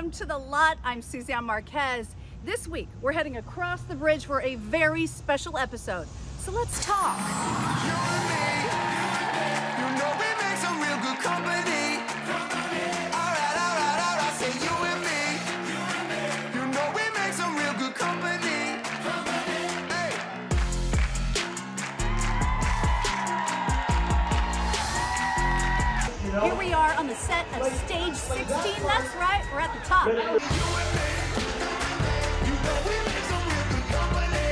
Welcome to The Lot. I'm Suzanne Marques. This week, we're heading across the bridge for a very special episode. So let's talk. You and me, you know we make some real good company. All right, say you and me, you know we make some real good company. Hey. Here we are on the set of Stage 16. That's right, we're at the top. You and me, you know we make some real good company.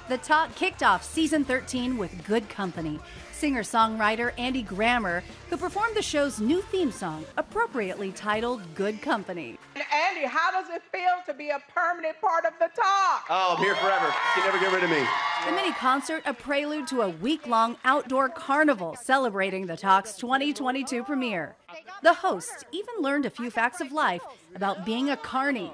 The Talk kicked off season 13 with Good Company. Singer-songwriter Andy Grammer, who performed the show's new theme song, appropriately titled Good Company. Andy, how does it feel to be a permanent part of the Talk? Oh, I'm here forever. You can never get rid of me. The mini concert, a prelude to a week-long outdoor carnival celebrating the Talk's 2022 premiere. The hosts even learned a few facts of life about being a carny.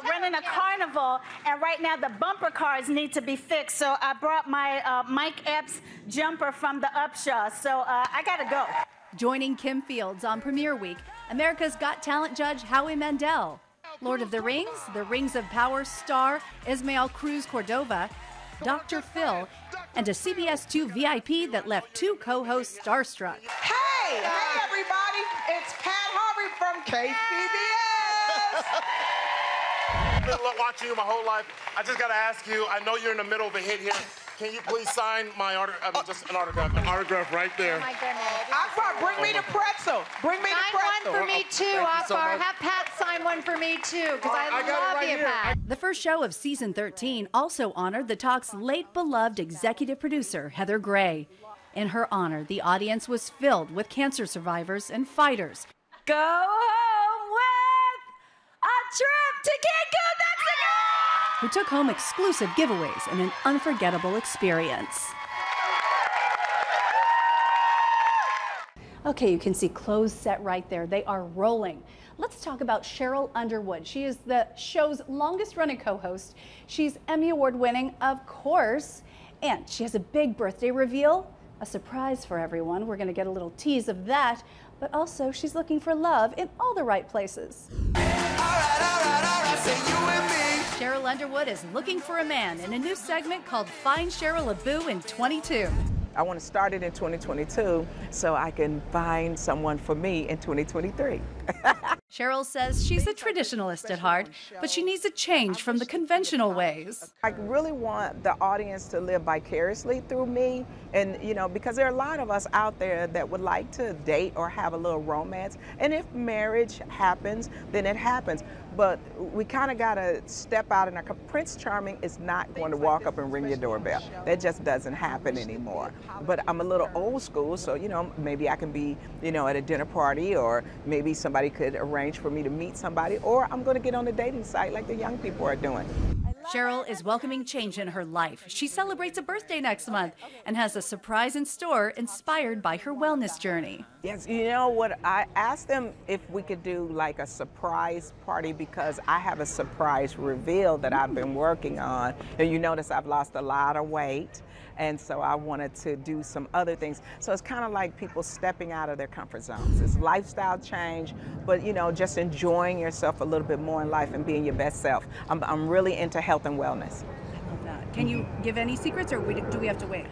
Running a carnival, and right now the bumper cars need to be fixed, so I brought my Mike Epps jumper from the Upshaw, so I gotta go. Joining Kim Fields on premiere week, America's Got Talent judge Howie Mandel. Lord of the Rings of Power star Ismael Cruz Cordova, Dr. Phil, and a CBS 2 VIP that left two co-hosts starstruck. Hey everybody, it's Pat Harvey from KCBS. I've been watching you my whole life. I just got to ask you, I know you're in the middle of a hit here. Can you please sign my just an autograph right there. Oh my goodness. Akbar, bring me the pretzel. Bring me the Sign pretzel. one for me too, Thank you so Akbar. much. Have Pat sign one for me too, because I got it love right you, here. Pat. The first show of season 13 also honored the Talk's late beloved executive producer, Heather Gray. In her honor, the audience was filled with cancer survivors and fighters. Go home with a trip to Cancun, Mexico! Who took home exclusive giveaways and an unforgettable experience. Okay, you can see clothes set right there. They are rolling. Let's talk about Cheryl Underwood. She is the show's longest running co-host. She's Emmy Award winning, of course, and she has a big birthday reveal, a surprise for everyone. We're gonna get a little tease of that, but also she's looking for love in all the right places. All right, say you and me. Cheryl Underwood is looking for a man in a new segment called Find Cheryl a Boo in 22. I want to start it in 2022 so I can find someone for me in 2023. Cheryl says she's a traditionalist at heart, but she needs a change from the conventional ways. I really want the audience to live vicariously through me, and because there are a lot of us out there that would like to date or have a little romance, and if marriage happens, then it happens. But we kind of got to step out, and Prince Charming is not going to walk up and ring your doorbell. That just doesn't happen anymore. But I'm a little old school, so maybe I can be at a dinner party, or maybe somebody could arrange for me to meet somebody, or I'm going to get on a dating site like the young people are doing. Cheryl is welcoming change in her life. She celebrates a birthday next month and has a surprise in store inspired by her wellness journey. Yes, you know what? I asked them if we could do like a surprise party because I have a surprise reveal that I've been working on. And you notice I've lost a lot of weight. And so I wanted to do some other things. So it's kind of like people stepping out of their comfort zones. It's lifestyle change, but just enjoying yourself a little bit more in life and being your best self. I'm really into health and wellness. I love that. Can you give any secrets, or do we have to wait?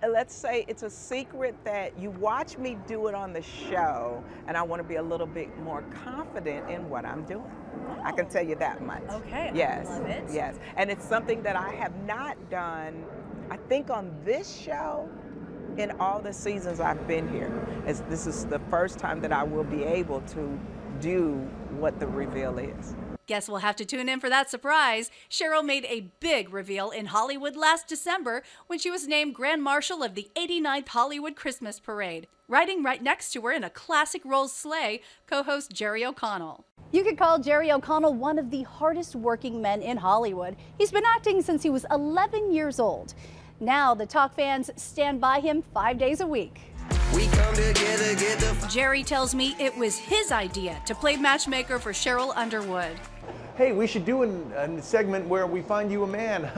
Let's say it's a secret that you watch me do it on the show, and I want to be a little bit more confident in what I'm doing. Oh. I can tell you that much. Okay, yes, I love it. Yes, and it's something that I have not done, I think, on this show in all the seasons I've been here. This is the first time that I will be able to do what the reveal is. Guess we'll have to tune in for that surprise. Cheryl made a big reveal in Hollywood last December when she was named Grand Marshal of the 89th Hollywood Christmas Parade. Riding right next to her in a classic Rolls sleigh, co-host Jerry O'Connell. You could call Jerry O'Connell one of the hardest working men in Hollywood. He's been acting since he was 11 years old. Now the Talk fans stand by him 5 days a week. We come together, get the Jerry tells me it was his idea to play matchmaker for Cheryl Underwood. Hey, we should do a segment where we find you a man.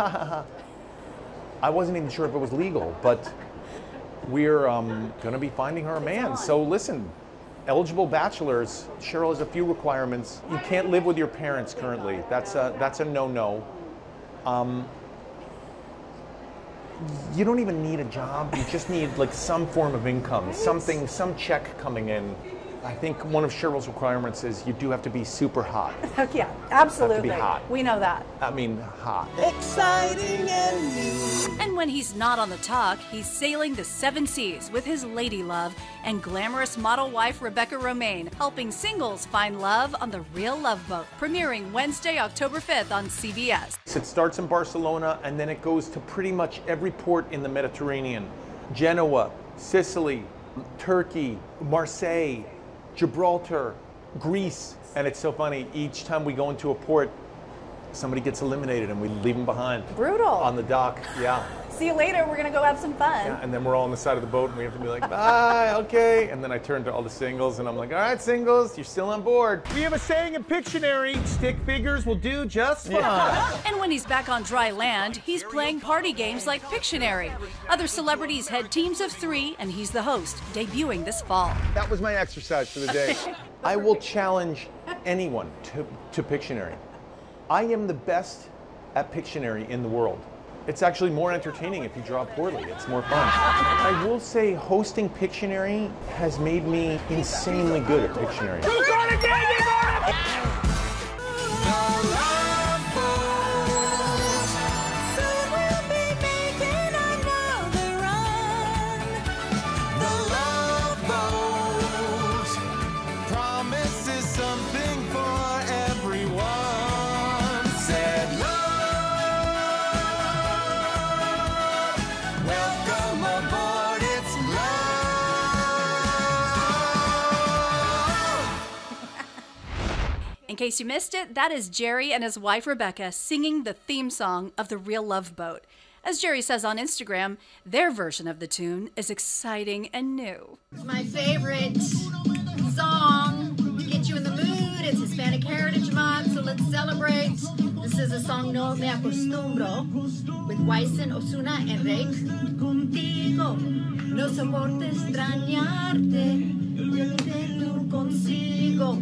I wasn't even sure if it was legal, but we're going to be finding her a man. So listen, Eligible bachelors, Cheryl has a few requirements. You can't live with your parents currently. That's a no-no. You don't even need a job. You just need like some form of income, something, some check coming in. I think one of Cheryl's requirements is you do have to be super hot. Yeah, absolutely. Have to be hot. We know that. I mean, hot. Exciting and new. And when he's not on the talk, he's sailing the 7 seas with his lady love and glamorous model wife Rebecca Romaine, helping singles find love on the Real Love Boat, premiering Wednesday, October 5th on CBS. It starts in Barcelona and then it goes to pretty much every port in the Mediterranean. Genoa, Sicily, Turkey, Marseille, Gibraltar, Greece. And it's so funny, each time we go into a port, somebody gets eliminated and we leave them behind. Brutal. On the dock, yeah. See you later, we're gonna go have some fun. Yeah, and then we're all on the side of the boat and we have to be like, bye, okay. And then I turn to all the singles and I'm like, all right, singles, you're still on board. We have a saying in Pictionary, stick figures will do just fine. And when he's back on dry land, he's playing party games like Pictionary. Other celebrities head teams of 3 and he's the host, debuting this fall. That was my exercise for the day. I will challenge anyone to Pictionary. I am the best at Pictionary in the world. It's actually more entertaining if you draw poorly. It's more fun. I will say hosting Pictionary has made me insanely good at Pictionary. You got it, Dave! You got it! Soon we'll be making another run. The Love Boat promises something for everyone. Said love. Welcome aboard, it's love. In case you missed it, that is Jerry and his wife Rebecca singing the theme song of The Real Love Boat. As Jerry says on Instagram, their version of the tune is exciting and new. It's my favorite song to get you in the mood. It's Hispanic Heritage Month, so let's celebrate. This is a song, No Me Acostumbro, with Wyson, Ozuna, and Rake. Contigo, no soporto extrañarte, yo te lo consigo.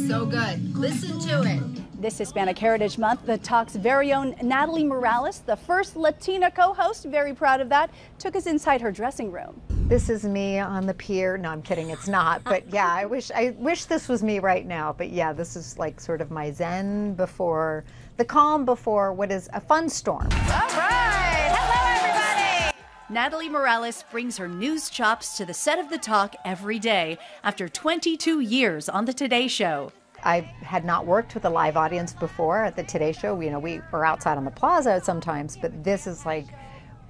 So good. Listen to it. This Hispanic Heritage Month, the Talk's very own Natalie Morales, the first Latina co-host, very proud of that, took us inside her dressing room. This is me on the pier. No, I'm kidding, it's not. But yeah, I wish this was me right now. But yeah, this is like sort of my zen before, the calm before what is a fun storm. All right, hello everybody! Natalie Morales brings her news chops to the set of The Talk every day after 22 years on The Today Show. I had not worked with a live audience before at the Today Show. We were outside on the plaza sometimes, but this is like,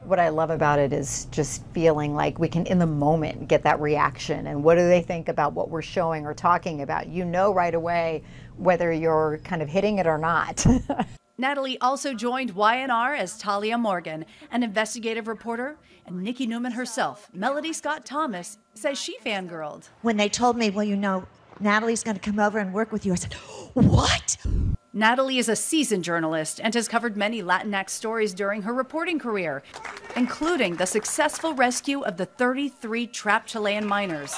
what I love about it is just feeling like we can, in the moment, get that reaction. And what do they think about what we're showing or talking about? You know right away whether you're kind of hitting it or not. Natalie also joined YNR as Talia Morgan, an investigative reporter, and Nikki Newman herself, Melody Scott Thomas, says she fangirled. When they told me, well, you know, Natalie's going to come over and work with you, I said, what? Natalie is a seasoned journalist and has covered many Latinx stories during her reporting career, including the successful rescue of the 33 trapped Chilean miners.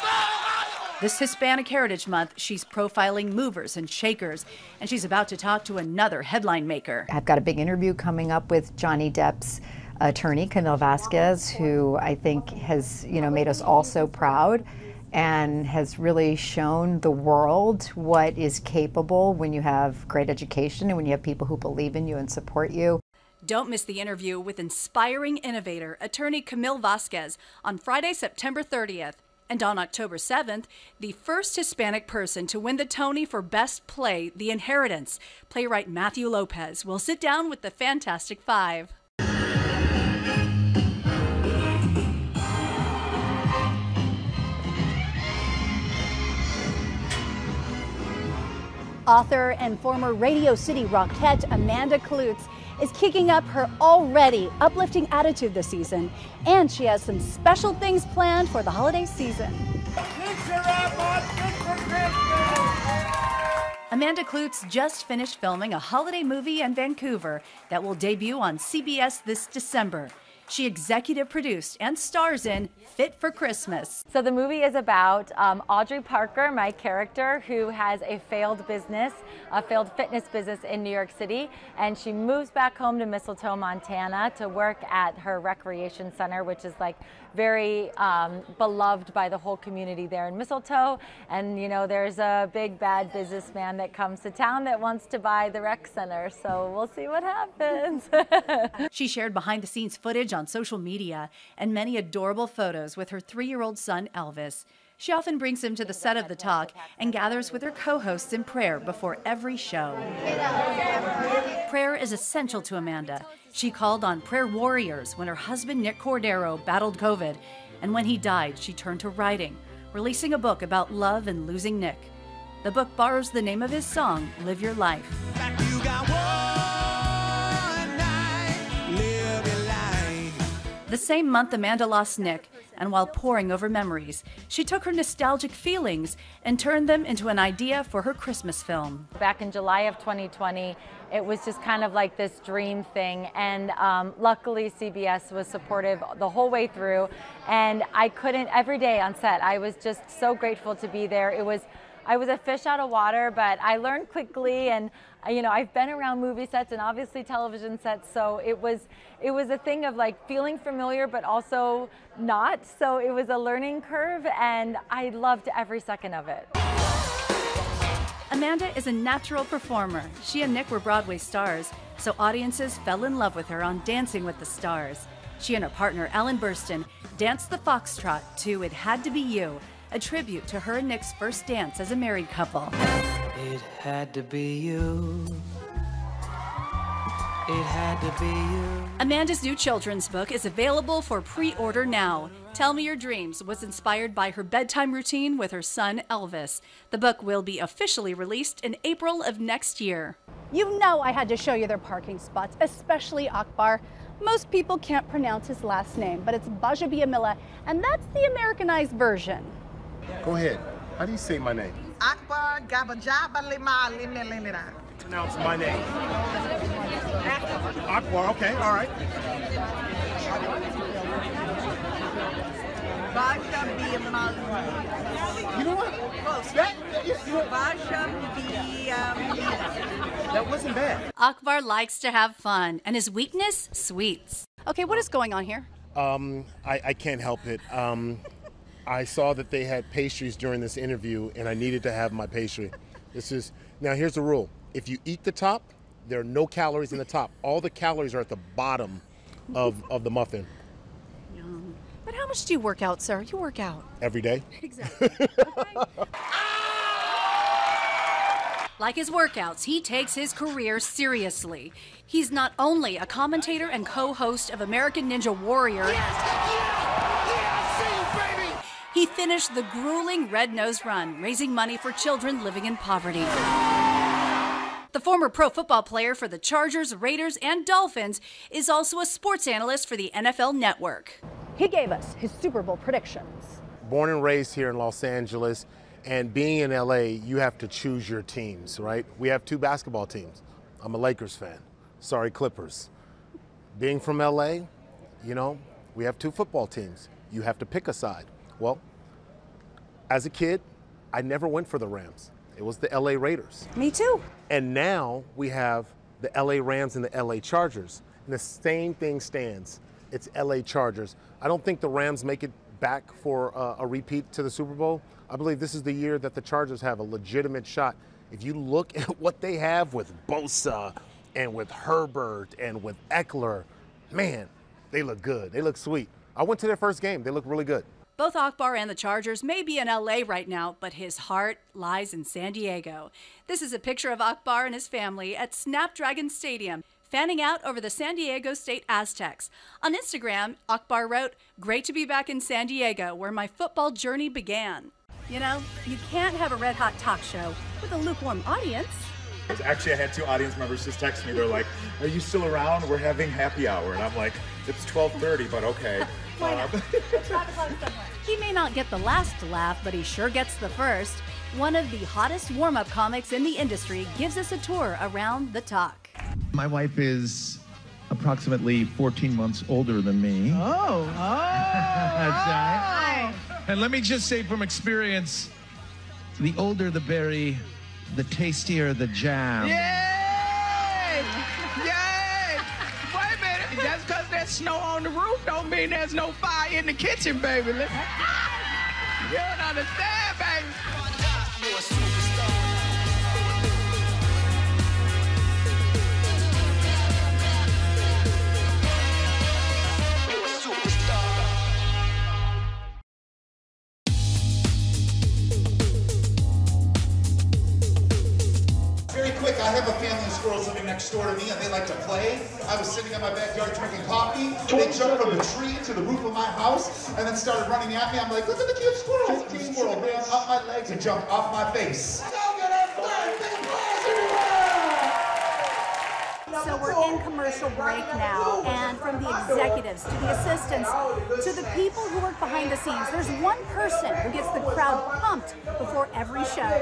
This Hispanic Heritage Month, she's profiling movers and shakers, and she's about to talk to another headline maker. I've got a big interview coming up with Johnny Depp's attorney, Camille Vasquez, who I think has, made us all so proud and has really shown the world what is capable when you have great education and when you have people who believe in you and support you. Don't miss the interview with inspiring innovator, attorney Camille Vasquez, on Friday, September 30th. And on October 7th, the first Hispanic person to win the Tony for Best Play, The Inheritance, playwright Matthew Lopez, will sit down with the Fantastic Five. Author and former Radio City Rockette Amanda Kloots is kicking up her already uplifting attitude this season, and she has some special things planned for the holiday season. Amanda Kloots just finished filming a holiday movie in Vancouver that will debut on CBS this December. She executive produced and stars in Fit for Christmas. So the movie is about Audrey Parker, my character, who has a failed business, a failed fitness business in New York City, and she moves back home to Mistletoe, Montana to work at her recreation center, which is like very beloved by the whole community there in Mistletoe. And you know, there's a big bad businessman that comes to town that wants to buy the rec center, so we'll see what happens. She shared behind the scenes footage on social media and many adorable photos with her 3-year-old son Elvis. She often brings him to the set of The Talk and gathers with her co-hosts in prayer before every show. Prayer is essential to Amanda. She called on prayer warriors when her husband Nick Cordero battled COVID, and when he died, she turned to writing, releasing a book about love and losing Nick. The book borrows the name of his song, Live Your Life. The same month Amanda lost Nick, and while poring over memories, she took her nostalgic feelings and turned them into an idea for her Christmas film. Back in July of 2020, it was just kind of like this dream thing, and luckily CBS was supportive the whole way through, and I couldn't, every day on set, I was just so grateful to be there. I was a fish out of water, but I learned quickly, and you know, I've been around movie sets and obviously television sets, so it was a thing of like feeling familiar but also not. So it was a learning curve, and I loved every second of it. Amanda is a natural performer. She and Nick were Broadway stars, so audiences fell in love with her on Dancing with the Stars. She and her partner, Ellen Burstyn, danced the foxtrot to It Had to Be You, a tribute to her and Nick's first dance as a married couple. It had to be you. It had to be you. Amanda's new children's book is available for pre-order now. Tell Me Your Dreams was inspired by her bedtime routine with her son Elvis. The book will be officially released in April of next year. You know I had to show you their parking spots, especially Akbar. Most people can't pronounce his last name, but it's Bajabiamila, and that's the Americanized version. Go ahead. How do you say my name? Akbar Gabajabalima. Pronounce my name. Akbar, okay, all right. You know what? That wasn't bad. Akbar likes to have fun, and his weakness, sweets. Okay, what is going on here? I can't help it. I saw that they had pastries during this interview, and I needed to have my pastry. Now here's the rule. If you eat the top, there are no calories in the top. All the calories are at the bottom of the muffin. Yum. But how much do you work out, sir? You work out. Every day. Exactly. Okay. Like his workouts, he takes his career seriously. He's not only a commentator and co-host of American Ninja Warrior, he finished the grueling Red Nose Run, raising money for children living in poverty. The former pro football player for the Chargers, Raiders, and Dolphins is also a sports analyst for the NFL Network. He gave us his Super Bowl predictions. Born and raised here in Los Angeles, and being in LA, you have to choose your teams, right? We have 2 basketball teams. I'm a Lakers fan. Sorry, Clippers. Being from LA, you know, we have 2 football teams. You have to pick a side. Well, as a kid, I never went for the Rams. It was the LA Raiders. Me too. And now we have the LA Rams and the LA Chargers. And the same thing stands. It's LA Chargers. I don't think the Rams make it back for a repeat to the Super Bowl. I believe this is the year that the Chargers have a legitimate shot. If you look at what they have with Bosa and with Herbert and with Eckler, man, they look good. They look sweet. I went to their first game. They look really good. Both Akbar and the Chargers may be in LA right now, but his heart lies in San Diego. This is a picture of Akbar and his family at Snapdragon Stadium, fanning out over the San Diego State Aztecs. On Instagram, Akbar wrote, "Great to be back in San Diego, where my football journey began." You know, you can't have a red-hot talk show with a lukewarm audience. Actually, I had 2 audience members just text me. They're like, "Are you still around? We're having happy hour." And I'm like, "It's 12:30, but okay." Why not? He may not get the last laugh, but he sure gets the first. One of the hottest warm-up comics in the industry gives us a tour around the Talk. My wife is approximately 14 months older than me. Oh. That's right. And let me just say from experience, the older the berry, the tastier the jam. Yay! Yay! Wait a minute. Just because there's snow on the roof don't mean there's no fire in the kitchen, baby. You don't understand, baby. Very quick, I have a family of squirrels living next door to me and they like to play. I was sitting in my backyard drinking coffee. They jumped from the tree to the roof of my house and then started running at me. I'm like, look at the cute squirrels. And the squirrel ran up my legs and jumped off my face. So we're in commercial break now, and from the executives to the assistants to the people who work behind the scenes, there's one person who gets the crowd pumped before every show.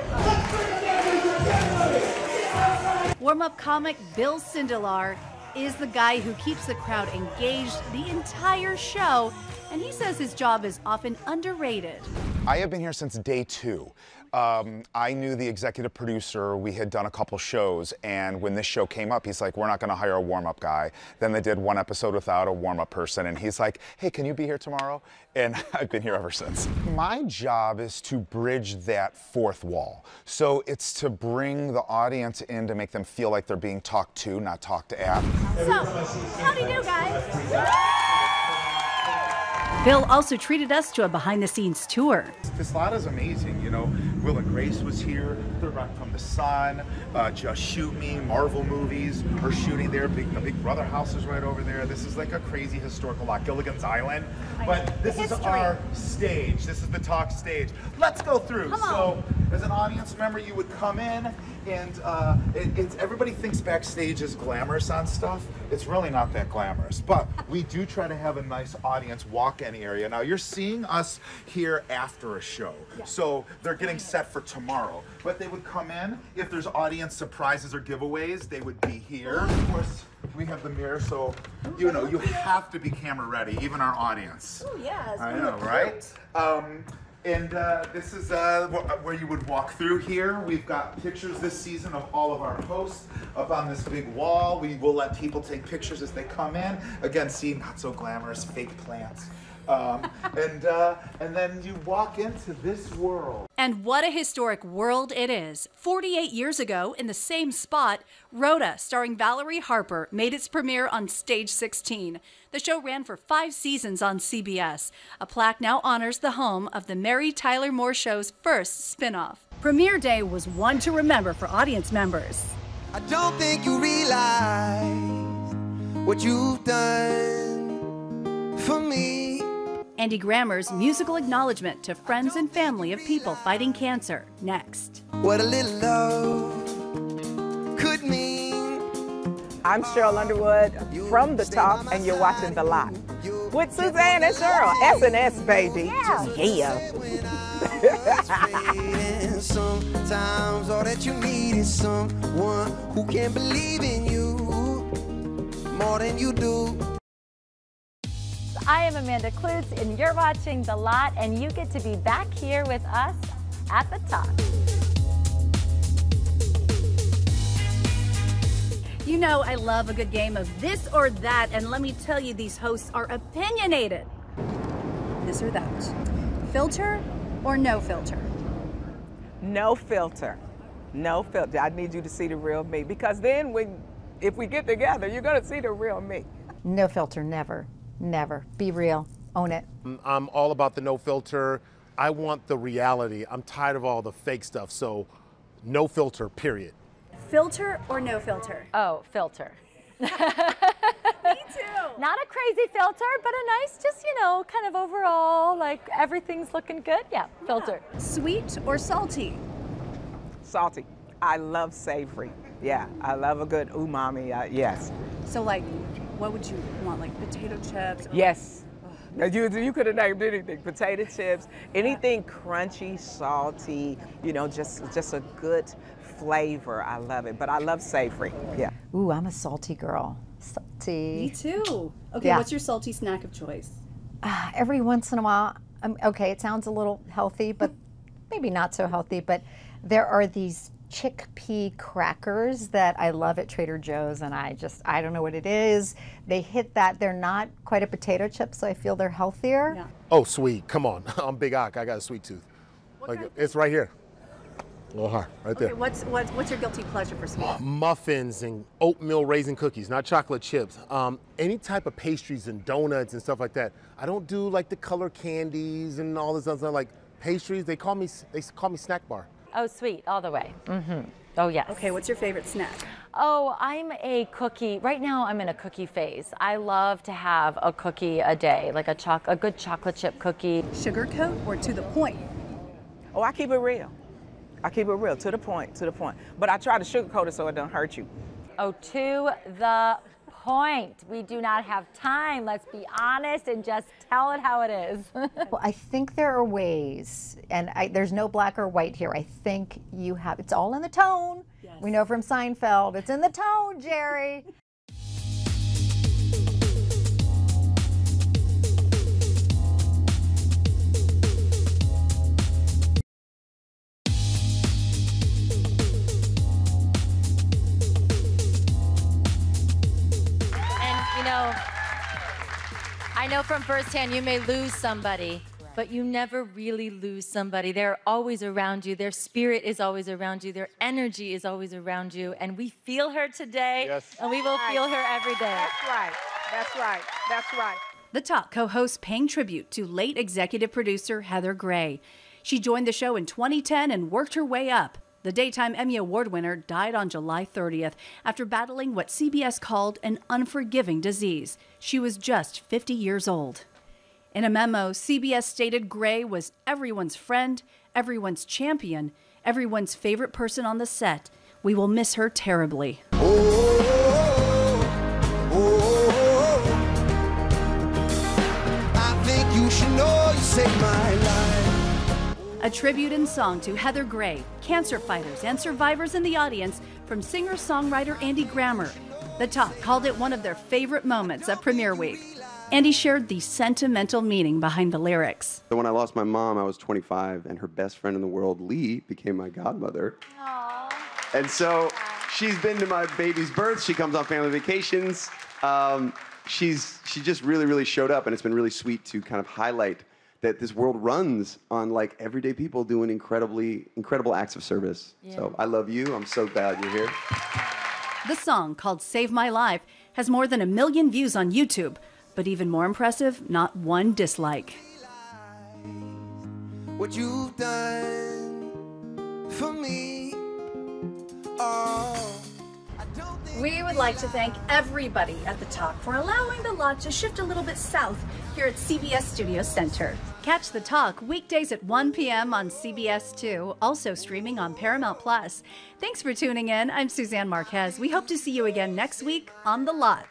Warm-up comic Bill Sindelar is the guy who keeps the crowd engaged the entire show, and he says his job is often underrated. I have been here since day 2. I knew the executive producer. We had done a couple shows, and when this show came up, he's like, we're not going to hire a warm-up guy. Then they did one episode without a warm-up person, and he's like, hey, can you be here tomorrow? And I've been here ever since. My job is to bridge that fourth wall. So it's to bring the audience in to make them feel like they're being talked to, not talked at. So, how do you do, guys? Bill also treated us to a behind-the-scenes tour. This lot is amazing, you know. Will and Grace was here, Third Rock from the Sun, Just Shoot Me, Marvel movies are shooting there. The Big Brother house is right over there. This is like a crazy historical lot, Gilligan's Island. But this is our stage. This is the talk stage. Let's go through. So, as an audience member, you would come in, and everybody thinks backstage is glamorous on stuff. It's really not that glamorous, but we do try to have a nice audience walk-in area. Now, you're seeing us here after a show, so they're getting set for tomorrow. But they would come in. If there's audience surprises or giveaways, they would be here. Of course, we have the mirror, so you know you have to be camera ready, even our audience. Oh yes. I know, right? And this is where you would walk through here. We've got pictures this season of all of our hosts up on this big wall. We will let people take pictures as they come in. Again, see not so glamorous fake plants. And then you walk into this world. And what a historic world it is. 48 years ago, in the same spot, Rhoda, starring Valerie Harper, made its premiere on Stage 16. The show ran for 5 seasons on CBS. A plaque now honors the home of the Mary Tyler Moore Show's first spin-off. Premiere day was one to remember for audience members. I don't think you realize what you've done for me. Andy Grammer's musical acknowledgement to friends and family of people fighting cancer, next. What a little love could mean. I'm Cheryl Underwood from The Talk, and you're watching The Lot with Suzanne and Cheryl. S&S, baby. Yeah. Sometimes all that you need is someone who can believe in you more than you do. I am Amanda Klutz, and you're watching The Lot, and you get to be back here with us at The Talk. You know I love a good game of this or that, and let me tell you, these hosts are opinionated. This or that. Filter or no filter? No filter. No filter. I need you to see the real me, because then if we get together, you're going to see the real me. No filter, never. Never. Be real. Own it. I'm all about the no filter. I want the reality. I'm tired of all the fake stuff, so no filter, period. Filter or no filter? Oh, filter. Me too. Not a crazy filter, but a nice, just, you know, kind of overall, like everything's looking good. Yeah, filter. Sweet or salty? Salty. I love savory. Yeah, I love a good umami, yes. So like, what would you want, like potato chips? Yes. You could have named anything. Potato chips, anything crunchy, salty, you know, just a good flavor. I love it, but I love savory, yeah. Ooh, I'm a salty girl. salty. Me too. Okay, Yeah. what's your salty snack of choice? Every once in a while, okay, it sounds a little healthy, but maybe not so healthy, but there are these chickpea crackers that I love at Trader Joe's, and I don't know what it is. They hit that. They're not quite a potato chip, so I feel they're healthier. Yeah. Oh, sweet. Come on. I'm Big Ock. I got a sweet tooth. It's right here. A little hard, right there. Okay, what's your guilty pleasure for sweet? Muffins and oatmeal raisin cookies, not chocolate chips. Any type of pastries and donuts and stuff like that. I don't do like the color candies and all this other stuff. Like pastries, they call me snack bar. Oh, sweet, all the way. Mm-hmm. Oh, yes. Okay, what's your favorite snack? Oh, I'm a cookie. Right now, I'm in a cookie phase. I love to have a cookie a day, like a good chocolate chip cookie. Sugar coat or to the point? Oh, I keep it real. I keep it real, to the point, to the point. But I try to sugarcoat it so it don't hurt you. Oh, to the point. We do not have time. Let's be honest and just tell it how it is. Well, I think there are ways, and there's no black or white here. I think you have, it's all in the tone. Yes. We know from Seinfeld, it's in the tone, Jerry. I know from firsthand you may lose somebody, but you never really lose somebody. They're always around you. Their spirit is always around you. Their energy is always around you. And we feel her today, and we will feel her every day. That's right. That's right. That's right. The Talk co-hosts paying tribute to late executive producer Heather Gray. She joined the show in 2010 and worked her way up. The Daytime Emmy Award winner died on July 30th after battling what CBS called an unforgiving disease. She was just 50 years old. In a memo, CBS stated Gray was everyone's friend, everyone's champion, everyone's favorite person on the set. We will miss her terribly. I think you should know you saved my life. A tribute in song to Heather Gray, cancer fighters, and survivors in the audience from singer-songwriter Andy Grammer. The Talk called it one of their favorite moments of premiere week. Andy shared the sentimental meaning behind the lyrics. So when I lost my mom, I was 25, and her best friend in the world, Lee, became my godmother. Aww. And so she's been to my baby's birth. She comes on family vacations. She just really, really showed up, and it's been really sweet to kind of highlight that this world runs on like everyday people doing incredible acts of service. Yeah. So I love you. I'm so glad you're here. The song, called Save My Life, has more than 1 million views on YouTube. But even more impressive, not one dislike. What you've done for me. Oh. We would like to thank everybody at The Talk for allowing the lot to shift a little bit south here at CBS Studio Center. Catch The Talk weekdays at 1 p.m. on CBS 2, also streaming on Paramount+. Thanks for tuning in. I'm Suzanne Marques. We hope to see you again next week on The Lot.